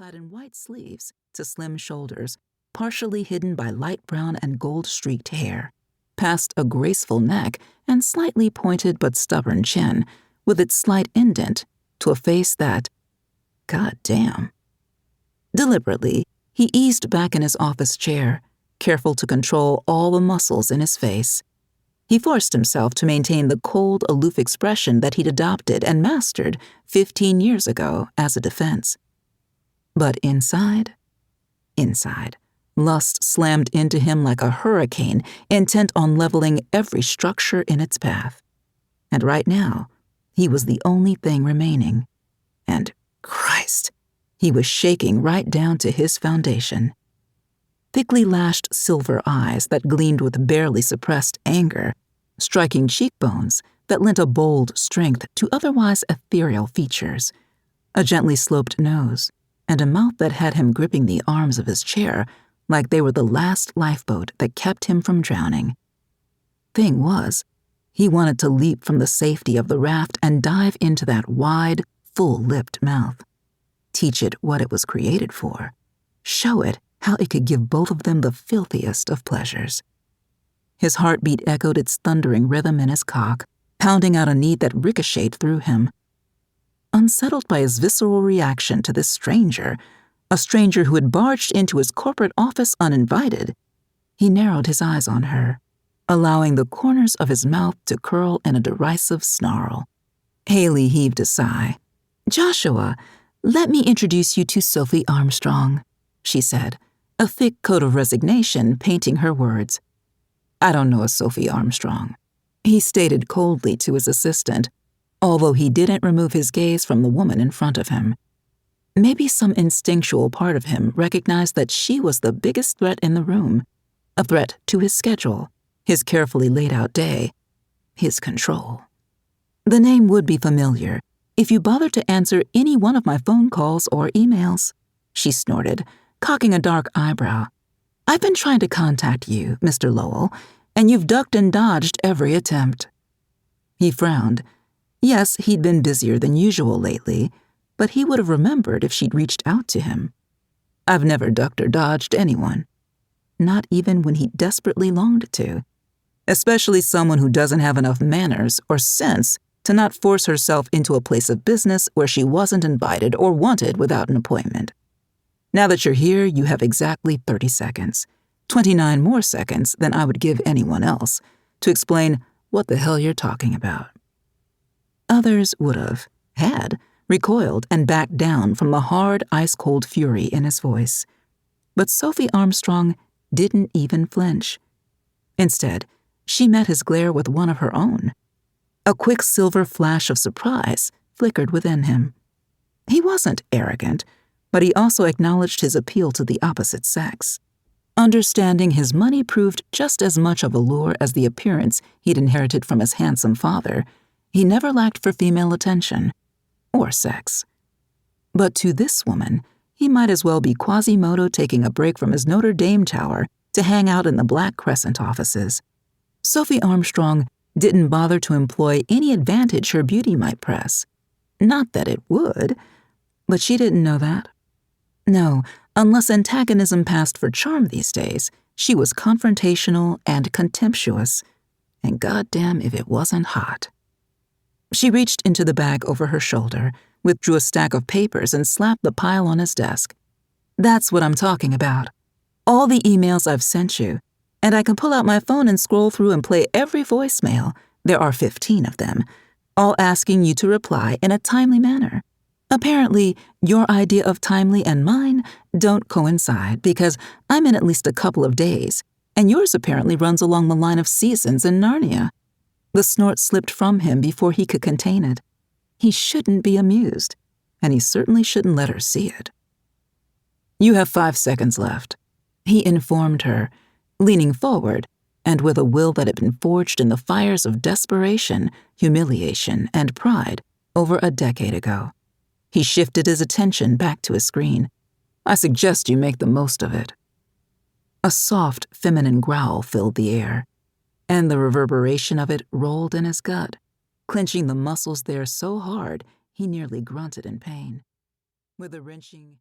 clad in white sleeves to slim shoulders, partially hidden by light brown and gold-streaked hair, past a graceful neck and slightly pointed but stubborn chin, with its slight indent, to a face that, God damn. Deliberately, he eased back in his office chair, careful to control all the muscles in his face. He forced himself to maintain the cold, aloof expression that he'd adopted and mastered 15 years ago as a defense. But inside, lust slammed into him like a hurricane, intent on leveling every structure in its path. And right now, he was the only thing remaining. And, Christ, he was shaking right down to his foundation. Thickly lashed silver eyes that gleamed with barely suppressed anger, striking cheekbones that lent a bold strength to otherwise ethereal features, a gently sloped nose, and a mouth that had him gripping the arms of his chair like they were the last lifeboat that kept him from drowning. Thing was, he wanted to leap from the safety of the raft and dive into that wide, full-lipped mouth. Teach it what it was created for. Show it how it could give both of them the filthiest of pleasures. His heartbeat echoed its thundering rhythm in his cock, pounding out a need that ricocheted through him. Unsettled by his visceral reaction to this stranger, a stranger who had barged into his corporate office uninvited, he narrowed his eyes on her, allowing the corners of his mouth to curl in a derisive snarl. Haley heaved a sigh. "Joshua, let me introduce you to Sophie Armstrong," she said, a thick coat of resignation painting her words. "I don't know a Sophie Armstrong," he stated coldly to his assistant, although he didn't remove his gaze from the woman in front of him. Maybe some instinctual part of him recognized that she was the biggest threat in the room, a threat to his schedule, his carefully laid out day, his control. "The name would be familiar if you bothered to answer any one of my phone calls or emails," she snorted, cocking a dark eyebrow. "I've been trying to contact you, Mr. Lowell, and you've ducked and dodged every attempt." He frowned. Yes, he'd been busier than usual lately, but he would have remembered if she'd reached out to him. I've never ducked or dodged anyone. Not even when he desperately longed to. Especially someone who doesn't have enough manners or sense to not force herself into a place of business where she wasn't invited or wanted without an appointment. Now that you're here, you have exactly 30 seconds, 29 more seconds than I would give anyone else, to explain what the hell you're talking about. Others would have, had, recoiled and backed down from the hard, ice-cold fury in his voice. But Sophie Armstrong didn't even flinch. Instead, she met his glare with one of her own. A quick silver flash of surprise flickered within him. He wasn't arrogant, but he also acknowledged his appeal to the opposite sex. Understanding his money proved just as much of a lure as the appearance he'd inherited from his handsome father, he never lacked for female attention, or sex. But to this woman, he might as well be Quasimodo taking a break from his Notre Dame tower to hang out in the Black Crescent offices. Sophie Armstrong didn't bother to employ any advantage her beauty might press. Not that it would, but she didn't know that. No, unless antagonism passed for charm these days, she was confrontational and contemptuous, and goddamn if it wasn't hot. She reached into the bag over her shoulder, withdrew a stack of papers, and slapped the pile on his desk. "That's what I'm talking about. All the emails I've sent you, and I can pull out my phone and scroll through and play every voicemail, there are 15 of them, all asking you to reply in a timely manner. Apparently, your idea of timely and mine don't coincide because I'm in at least a couple of days, and yours apparently runs along the line of seasons in Narnia." The snort slipped from him before he could contain it. He shouldn't be amused, and he certainly shouldn't let her see it. "You have 5 seconds left," he informed her, leaning forward, and with a will that had been forged in the fires of desperation, humiliation, and pride over a decade ago. He shifted his attention back to his screen. "I suggest you make the most of it." A soft, feminine growl filled the air, and the reverberation of it rolled in his gut, clenching the muscles there so hard he nearly grunted in pain. With a wrenching